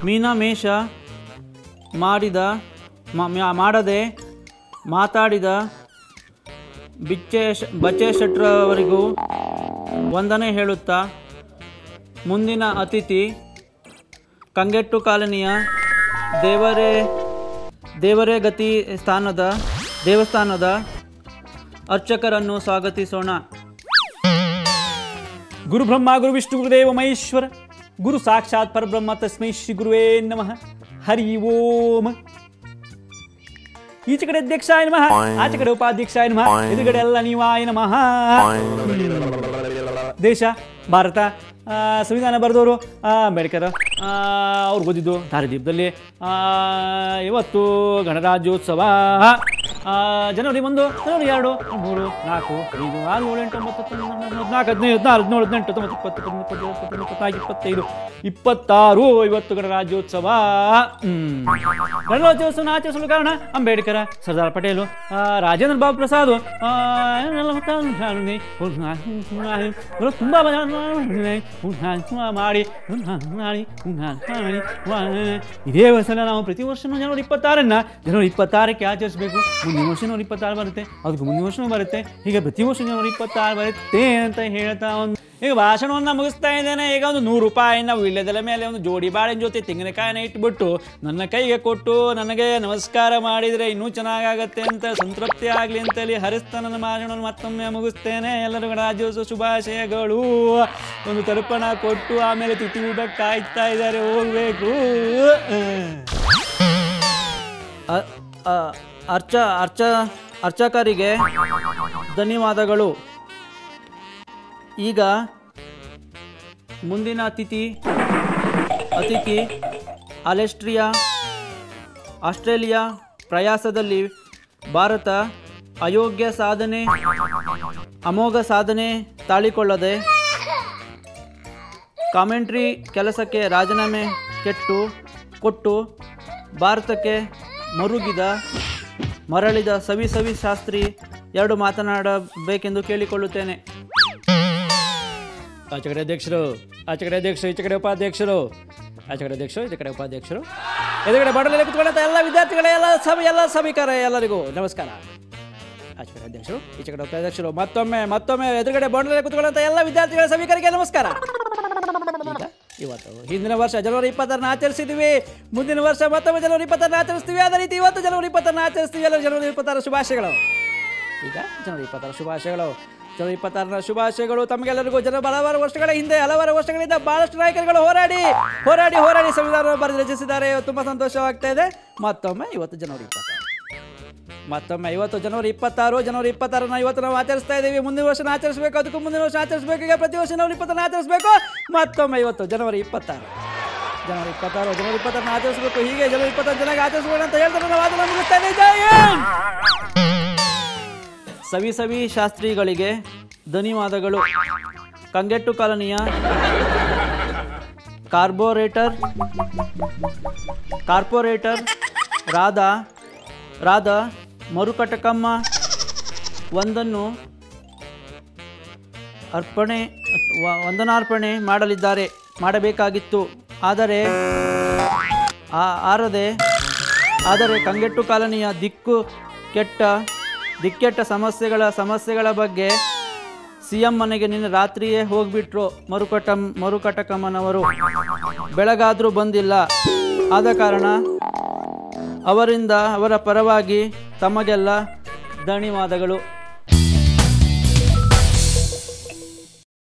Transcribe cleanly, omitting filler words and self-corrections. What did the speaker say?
ಮೀನಮೇಷ ಮಾಡದೆ ಮಾತಾಡಿದ ಬಚ್ಚೇಶೆಟ್ರವರಿಗೂ ವಂದನೆ ಹೇಳುತ್ತಾ ಮುಂದಿನ ಅತಿಥಿ ಕಂಗೆಟ್ಟು ಕಾಲನಿಯ ದೇವರೇಗತಿ ದೇವಸ್ಥಾನದ ಅರ್ಚಕರನ್ನು ಸ್ವಾಗತಿಸೋಣ. ಗುರು ಬ್ರಹ್ಮ ಗುರು ವಿಷ್ಣು ಗುರುದೇವ ಮಹೇಶ್ವರ ಗುರು ಸಾಕ್ಷಾತ್ ಪರಬ್ರಹ್ಮ ತಸ್ಮೈ ಶ್ರೀ ಗುರುವೇ ನಮಃ. ಹರಿ ಓಂ. ಈಚೆ ಕಡೆ ಅಧ್ಯಕ್ಷಾಯ ನಮಃ, ಆಚೆ ಕಡೆ ಉಪಾಧ್ಯಕ್ಷಾಯ ನಮಃ, ಎದುರುಗಡೆ ಎಲ್ಲ ನೀವಾಯ ನಮಃ. ದೇಶ ಭಾರತ ಸಂವಿಧಾನ ಬರೆದವರು ಅಂಬೇಡ್ಕರ್ ಅವ್ರು ಓದಿದ್ದು ದಾರಿದೀಪದಲ್ಲಿ. ಇವತ್ತು ಗಣರಾಜ್ಯೋತ್ಸವ ಜನವರಿ 1, ಜನವರಿ 2, 3, 4, 5, 6, 7, 8, 9, 10, 11, 12, 13, 14, 15, 16, 17, 18, 19, 20, 21, 22, 23, 24, 25 ಇವತ್ತು ಗಣರಾಜ್ಯೋತ್ಸವ. ಗಣರಾಜ್ಯೋತ್ಸವ ಆಚರಿಸಲು ಕಾರಣ ಅಂಬೇಡ್ಕರ್, ಸರ್ದಾರ್ ಪಟೇಲು, ರಾಜೇಂದ್ರ ಬಾಬು ಪ್ರಸಾದ್, ತುಂಬಾ ಮಾಡಿ ಇದೇ ವರ್ಷ ನಾವು ಪ್ರತಿ ವರ್ಷ ಜನವರಿ 26 ಜನವರಿ 26ಕ್ಕೆ ಆಚರಿಸಬೇಕು. ಮುಂದಿನ ವರ್ಷ ಜನವರಿ 26 ಬರುತ್ತೆ, ಅದಕ್ಕೆ ಮುಂದಿನ ವರ್ಷನೂ ಬರುತ್ತೆ, ಹೀಗೆ ಪ್ರತಿ ವರ್ಷ ಜನವರಿ 26 ಬರುತ್ತೆ ಅಂತ ಹೇಳ್ತಾ ಈಗ ಭಾಷಣವನ್ನು ಮುಗಿಸ್ತಾ ಇದ್ದೇನೆ. ಈಗ ಒಂದು 100 ರೂಪಾಯಿನ ವೀಳ್ಯದೆಲೆ ಮೇಲೆ ಒಂದು ಜೋಡಿ ಬಾಳೆನ ಜೊತೆ ತೆಂಗಿನಕಾಯಿನ ಇಟ್ಬಿಟ್ಟು ನನ್ನ ಕೈಗೆ ಕೊಟ್ಟು ನನಗೆ ನಮಸ್ಕಾರ ಮಾಡಿದರೆ ಇನ್ನೂ ಚೆನ್ನಾಗಾಗತ್ತೆ ಅಂತ ಸಂತೃಪ್ತಿ ಆಗಲಿ ಅಂತೇಳಿ ಹರಿಸ್ತಾ ನನ್ನ ಭಾಷಣವನ್ನು ಮತ್ತೊಮ್ಮೆ ಮುಗಿಸ್ತೇನೆ. ಎಲ್ಲರಿಗೂ ಗಣರಾಜ್ಯೋತ್ಸವ ಶುಭಾಶಯಗಳು. ಒಂದು ತರ್ಪಣ ಕೊಟ್ಟು ಆಮೇಲೆ ತಿಥಿ ಊಟ ಕಾಯ್ತಾ ಇದ್ದಾರೆ, ಹೋಗ್ಬೇಕು. ಅರ್ಚಕರಿಗೆ ಧನ್ಯವಾದಗಳು. ಈಗ ಮುಂದಿನ ಅತಿಥಿ ಆಸ್ಟ್ರೇಲಿಯಾ ಪ್ರಯಾಸದಲ್ಲಿ ಭಾರತ ಅಮೋಘ ಸಾಧನೆ ತಾಳಿಕೊಳ್ಳದೆ ಕಾಮೆಂಟ್ರಿ ಕೆಲಸಕ್ಕೆ ರಾಜೀನಾಮೆ ಕೊಟ್ಟು ಭಾರತಕ್ಕೆ ಮರಳಿದ ಸವಿ ಶಾಸ್ತ್ರಿ 2 ಮಾತನಾಡಬೇಕೆಂದು ಕೇಳಿಕೊಳ್ಳುತ್ತೇನೆ. ಆಚೆ ಕಡೆ ಅಧ್ಯಕ್ಷರು, ಈಚೆ ಕಡೆ ಉಪಾಧ್ಯಕ್ಷರು, ಆಚೆ ಕಡೆ ಅಧ್ಯಕ್ಷರು, ಈಚೆ ಕಡೆ ಉಪಾಧ್ಯಕ್ಷರು, ಎದುರುಗಡೆ ಬಾಟಲಲ್ಲಿ ಕುತ್ಕೊಂಡಂಥ ಎಲ್ಲ ವಿದ್ಯಾರ್ಥಿಗಳೇ, ಎಲ್ಲ ಸಭಿಕರ ಎಲ್ಲರಿಗೂ ನಮಸ್ಕಾರ. ಆಚೆ ಕಡೆ ಅಧ್ಯಕ್ಷರು, ಈಚೆ ಕಡೆ ಉಪಾಧ್ಯಕ್ಷರು, ಮತ್ತೊಮ್ಮೆ ಎದುರುಗಡೆ ಬಾಟಲಲ್ಲಿ ಕುತ್ಕೊಂಡಂಥ ಎಲ್ಲ ವಿದ್ಯಾರ್ಥಿಗಳ ಸಭಿಕರಿಗೆ ನಮಸ್ಕಾರ. ಇವತ್ತು ಹಿಂದಿನ ವರ್ಷ ಜನವರಿ 26 ಆಚರಿಸಿದ್ವಿ, ಮುಂದಿನ ವರ್ಷ ಮತ್ತೊಮ್ಮೆ ಜನವರಿ 26 ಆಚರಿಸ್ತೀವಿ. ಅದೇ ರೀತಿ ಇವತ್ತು ಜನವರಿ 26 ಆಚರಿಸ್ತೀವಿ. ಎಲ್ಲ ಜನವರಿ 26 ಶುಭಾಶಯಗಳು. ಈಗ ಜನವರಿ 26 ಶುಭಾಶಯಗಳು. ಜನವರಿ 26 ಶುಭಾಶಯಗಳು ತಮಗೆಲ್ಲರಿಗೂ. ಹಲವಾರು ವರ್ಷಗಳಿಂದ ಬಹಳಷ್ಟು ನಾಯಕರುಗಳು ಹೋರಾಡಿ ಸಂವಿಧಾನವನ್ನು ಬರೆದು ರಚಿಸಿದ್ದಾರೆ. ತುಂಬ ಸಂತೋಷವಾಗ್ತಾ ಇದೆ. ಮತ್ತೊಮ್ಮೆ ಇವತ್ತು ಜನವರಿ 26 ಜನವರಿ 26 ಇವತ್ತು ನಾವು ಆಚರಿಸ್ತಾ ಇದ್ದೀವಿ. ಮುಂದಿನ ವರ್ಷ ಆಚರಿಸಬೇಕು, ಅದಕ್ಕೂ ಮುಂದಿನ ವರ್ಷ ಆಚರಿಸಬೇಕು. ಈಗ ಪ್ರತಿ ವರ್ಷ ಜನವರಿ 26 ಆಚರಿಸಬೇಕು. ಮತ್ತೊಮ್ಮೆ ಇವತ್ತು ಜನವರಿ 26 ಆಚರಿಸಬೇಕು. ಹೀಗೆ ಜನವರಿ 26 ಚೆನ್ನಾಗಿ ಆಚರಿಸಬೇಕು ಅಂತ ಹೇಳ್ತಾರೆ. ನಾವು ಅದನ್ನು ಮುಗಿಸ್ತಾ ಇದ್ದೀವಿ. ಸವಿ ಶಾಸ್ತ್ರಿಗಳಿಗೆ ಧನ್ಯವಾದಗಳು. ಕಂಗೆಟ್ಟು ಕಾಲನಿಯ ಕಾರ್ಪೊರೇಟರ್ ರಾಧ ಮರುಕಟಕಮ್ಮ ವಂದನಾರ್ಪಣೆ ಮಾಡಬೇಕಾಗಿತ್ತು. ಆದರೆ ಕಂಗೆಟ್ಟು ಕಾಲನಿಯ ದಿಕ್ಕೆಟ್ಟ ಸಮಸ್ಯೆಗಳ ಬಗ್ಗೆ CM ಮನೆಗೆ ನಿನ್ನೆ ರಾತ್ರಿಯೇ ಹೋಗ್ಬಿಟ್ರು ಮರುಕಟಕಮ್ಮನವರು. ಬೆಳಗಾದ್ರೂ ಬಂದಿಲ್ಲ. ಆದ ಕಾರಣ ಅವರ ಪರವಾಗಿ ತಮಗೆಲ್ಲ ಧನ್ಯವಾದಗಳು.